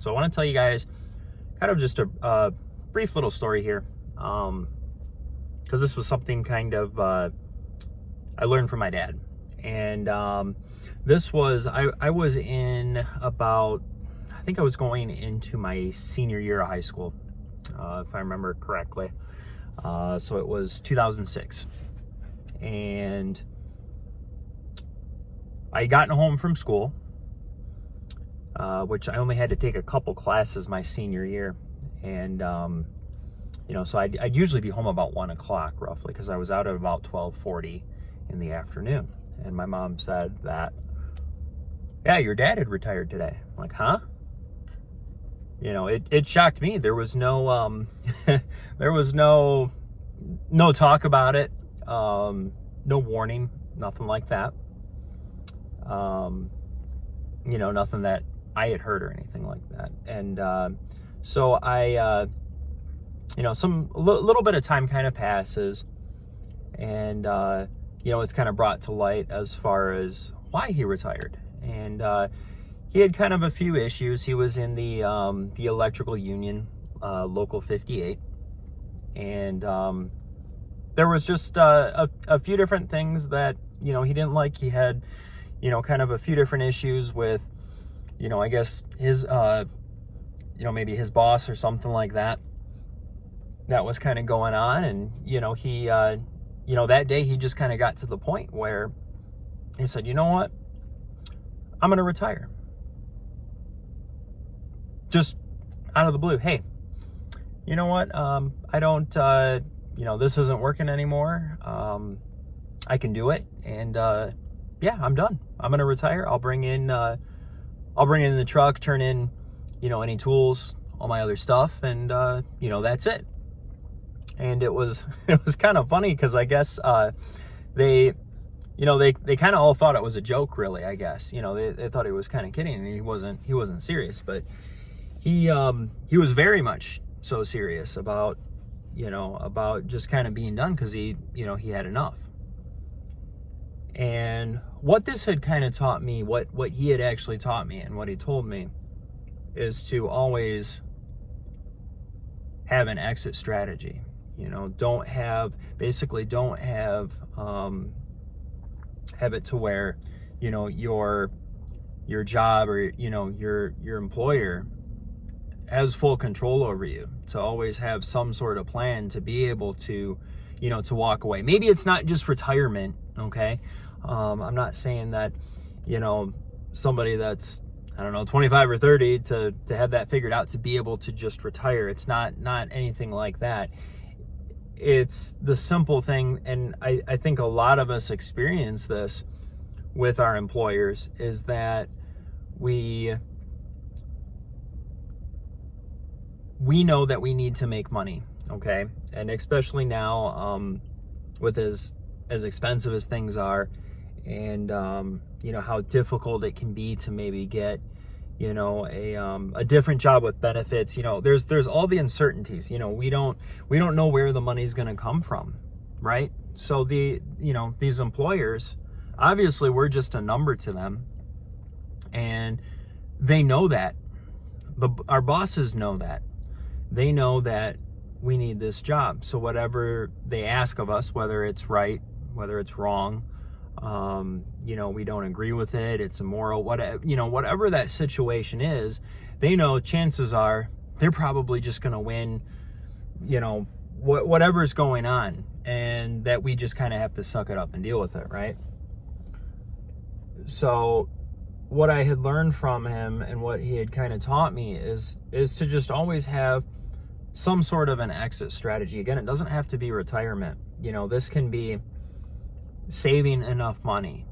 So I want to tell you guys kind of just a brief little story here, because this was something kind of I learned from my dad. And this was, I was in about, I think I was going into my senior year of high school, if I remember correctly. So it was 2006. And I had gotten home from school, which I only had to take a couple classes my senior year. And, so I'd usually be home about 1 o'clock roughly, because I was out at about 12:40 in the afternoon. And my mom said that, yeah, your dad had retired today. I'm like, huh? It shocked me. There was no, there was no talk about it. No warning, nothing like that. Nothing that I had heard or anything like that. And, so I, some little bit of time kind of passes, and, it's kind of brought to light as far as why he retired. And, he had kind of a few issues. He was in the electrical union, Local 58. And, there was just, a few different things that, he didn't like. He had, kind of a few different issues with, I guess his, maybe his boss or something like that. That was kind of going on. And, he, that day he just kind of got to the point where he said, you know what? I'm going to retire. Just out of the blue. Hey, you know what? I don't, this isn't working anymore. I can do it. And, yeah, I'm done. I'm going to retire. I'll bring in the truck, turn in, any tools, all my other stuff. And, that's it. And it was kind of funny because I guess, they kind of all thought it was a joke, really, I guess. They thought he was kind of kidding, and he wasn't serious, but he was very much so serious about just kind of being done, because he had enough. And what this had kind of taught me, what he had actually taught me and what he told me, is to always have an exit strategy. Don't have it to where, your job or, your employer has full control over you. To always have some sort of plan to be able to, to walk away. Maybe it's not just retirement, okay? I'm not saying that, somebody that's, 25 or 30 to have that figured out to be able to just retire. It's not anything like that. It's the simple thing, and I think a lot of us experience this with our employers, is that we know that we need to make money, okay? And especially now, with as expensive as things are, and how difficult it can be to maybe get a different job with benefits. There's all the uncertainties. We don't know where the money's going to come from, right? So these employers, obviously we're just a number to them, and they know that. Our bosses know that. They know that we need this job. So whatever they ask of us, whether it's right, whether it's wrong, we don't agree with it, it's immoral, whatever that situation is, they know chances are they're probably just going to win, whatever's going on, and that we just kind of have to suck it up and deal with it, right? So what I had learned from him and what he had kind of taught me is to just always have some sort of an exit strategy. Again, it doesn't have to be retirement. This can be saving enough money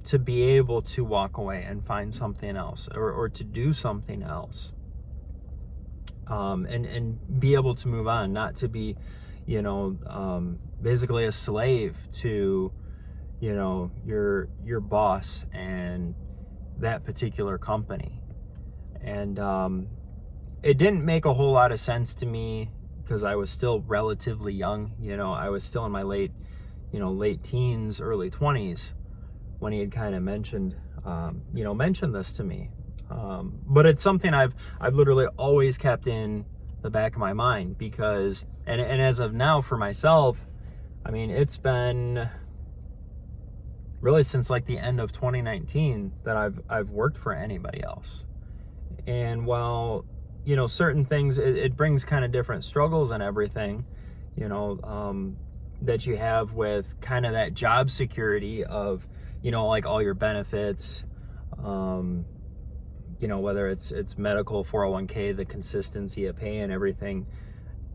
to be able to walk away and find something else, or to do something else, and be able to move on, not to be, basically a slave to, your boss and that particular company. And it didn't make a whole lot of sense to me, because I was still relatively young. I was still in my late teens, early 20s, when he had kind of mentioned this to me. But it's something I've literally always kept in the back of my mind, because, and as of now for myself, I mean, it's been really since like the end of 2019 that I've worked for anybody else. And while, you know, certain things, it brings kind of different struggles and everything, you know, that you have with kind of that job security of, you know, like all your benefits, you know, whether it's medical, 401k, the consistency of pay and everything.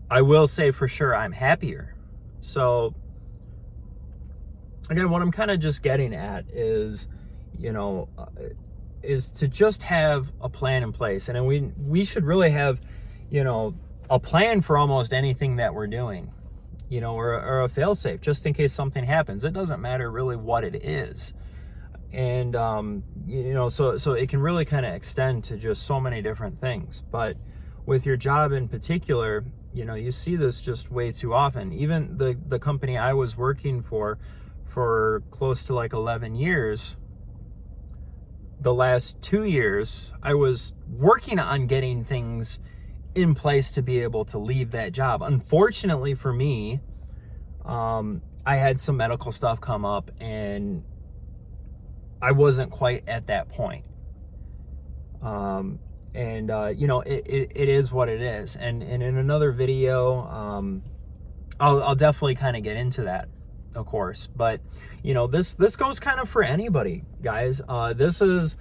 I will say for sure I'm happier. So again, what I'm kind of just getting at is, you know, is to just have a plan in place. And we should really have, you know, a plan for almost anything that we're doing, you know, or a fail safe just in case something happens. It doesn't matter really what it is. And, you know, so it can really kind of extend to just so many different things. But with your job in particular, you know, you see this just way too often. Even the company I was working for close to like 11 years, the last 2 years, I was working on getting things in place to be able to leave that job. Unfortunately for me, I had some medical stuff come up and I wasn't quite at that point. You know, it is what it is. And in another video, I'll definitely kind of get into that, of course. But, you know, this goes kind of for anybody, guys. This is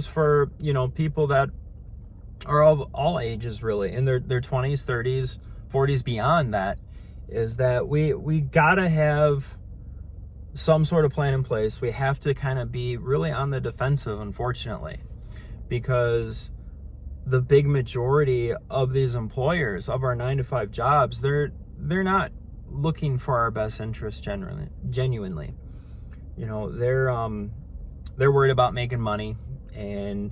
for, you know, people that are of all ages, really, in their 20s, 30s, 40s, beyond that, is that we gotta have some sort of plan in place. We have to kind of be really on the defensive, unfortunately, because the big majority of these employers, of our 9-to-5 jobs, they're not looking for our best interest genuinely. You know, they're worried about making money, and,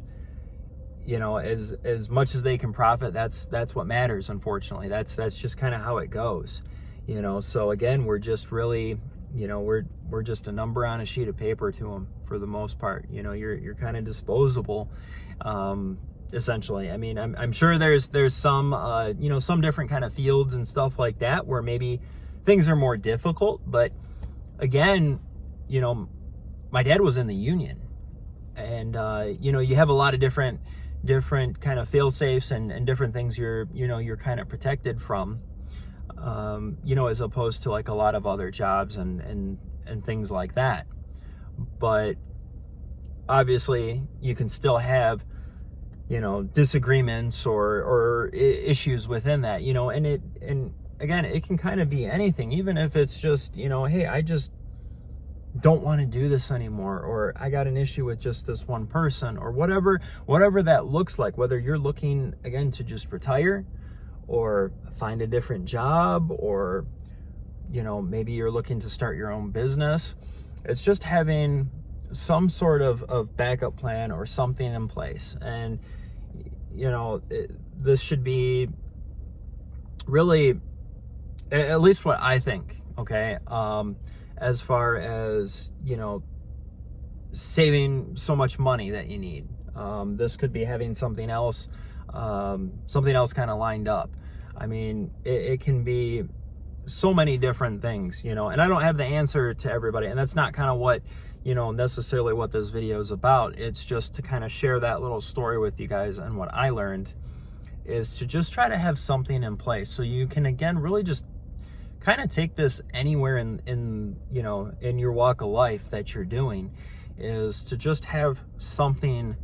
you know, as much as they can profit, that's what matters, unfortunately. That's just kind of how it goes, you know. So again, we're just really, you know, we're just a number on a sheet of paper to them for the most part. You know, you're kind of disposable, essentially. I mean, I'm sure there's some, you know, some different kind of fields and stuff like that where maybe things are more difficult. But again, you know, my dad was in the union, and, you know, you have a lot of different kind of fail safes and different things you're kind of protected from, you know, as opposed to like a lot of other jobs and things like that. But obviously you can still have, you know, disagreements or issues within that, you know, and again, it can kind of be anything, even if it's just, you know, hey, I just don't want to do this anymore, or I got an issue with just this one person, or whatever that looks like, whether you're looking again to just retire or find a different job, or, you know, maybe you're looking to start your own business. It's just having some sort of backup plan or something in place. And, you know, this should be really, at least what I think, okay, as far as, you know, saving so much money that you need. This could be having something else kind of lined up. I mean, it can be so many different things, you know, and I don't have the answer to everybody, and that's not kind of what, you know, necessarily what this video is about. It's just to kind of share that little story with you guys, and what I learned is to just try to have something in place so you can, again, really just kind of take this anywhere in you know, in your walk of life that you're doing, is to just have something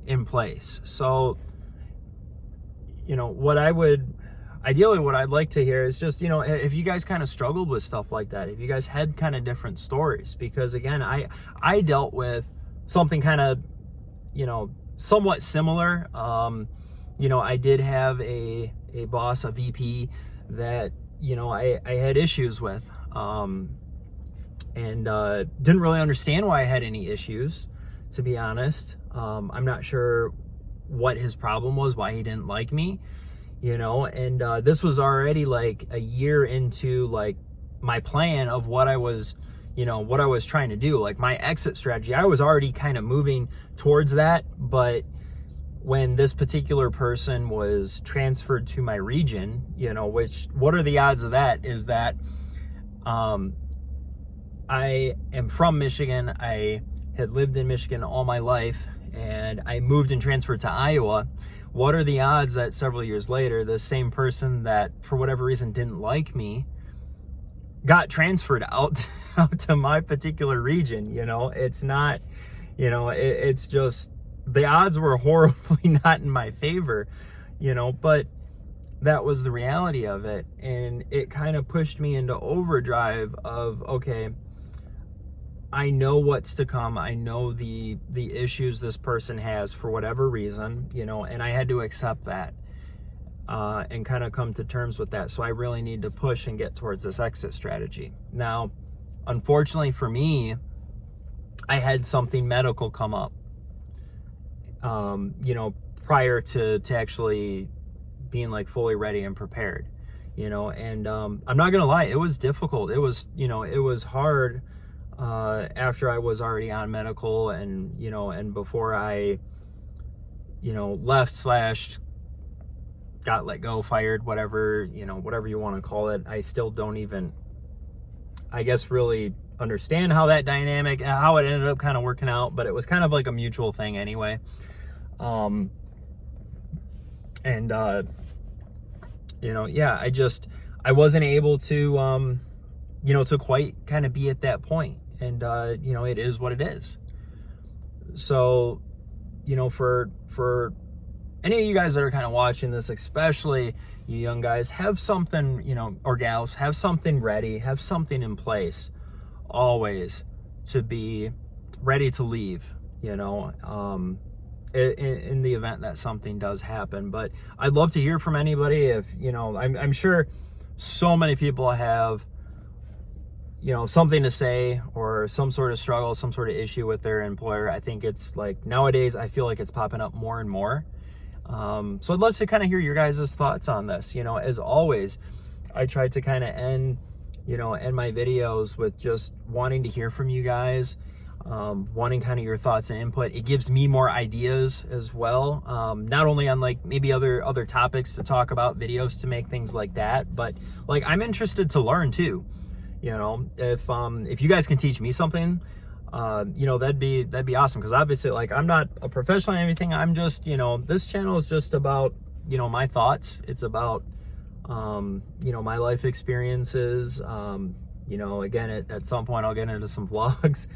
in place. So, you know, what I'd like to hear is just, you know, if you guys kind of struggled with stuff like that, if you guys had kind of different stories, because again, I dealt with something kind of, you know, somewhat similar. You know, I did have a boss, a VP that, you know, I had issues with, and didn't really understand why I had any issues, to be honest. I'm not sure what his problem was, why he didn't like me, you know, and this was already like a year into like my plan of what I was, what I was trying to do. Like my exit strategy, I was already kind of moving towards that, but when this particular person was transferred to my region, what are the odds of that is that I am from Michigan. I had lived in Michigan all my life, and I moved and transferred to Iowa. What are the odds that several years later, the same person that for whatever reason didn't like me got transferred out to my particular region? It's not, it's just, the odds were horribly not in my favor, but that was the reality of it. And it kind of pushed me into overdrive of, okay, I know what's to come. I know the issues this person has for whatever reason, and I had to accept that and kind of come to terms with that. So I really need to push and get towards this exit strategy. Now, unfortunately for me, I had something medical come up, prior to actually being like fully ready and prepared, and I'm not gonna lie, it was difficult. It was, it was hard after I was already on medical and, and before I, left / got let go, fired, whatever, whatever you want to call it. I still don't even, I guess, really understand how that dynamic, how it ended up kind of working out, but it was kind of like a mutual thing anyway. I wasn't able to, to quite kind of be at that point. And, it is what it is. So, for any of you guys that are kind of watching this, especially you young guys, have something, or gals, have something ready, have something in place always to be ready to leave, in the event that something does happen. But I'd love to hear from anybody. If, I'm sure so many people have, something to say or some sort of struggle, some sort of issue with their employer. I think it's like nowadays, I feel like it's popping up more and more. So I'd love to kind of hear your guys' thoughts on this. As always, I try to kind of end my videos with just wanting to hear from you guys, wanting kind of your thoughts and input. It gives me more ideas as well. Not only on like maybe other topics to talk about, videos to make, things like that, but like I'm interested to learn too. If you guys can teach me something, that'd be awesome. Cause obviously, like, I'm not a professional or anything. I'm just, this channel is just about, my thoughts. It's about, my life experiences. Again, at some point I'll get into some vlogs,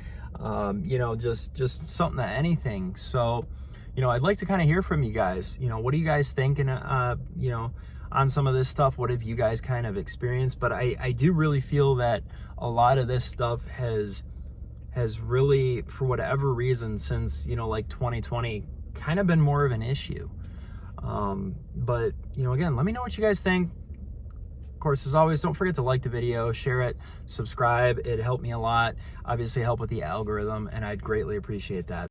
just something, anything. So, I'd like to kind of hear from you guys. What are you guys thinking, on some of this stuff? What have you guys kind of experienced? But I do really feel that a lot of this stuff has really, for whatever reason, since, like 2020, kind of been more of an issue. But, again, let me know what you guys think. Of course, as always, don't forget to like the video, share it, subscribe. It helped me a lot. Obviously help with the algorithm, and I'd greatly appreciate that.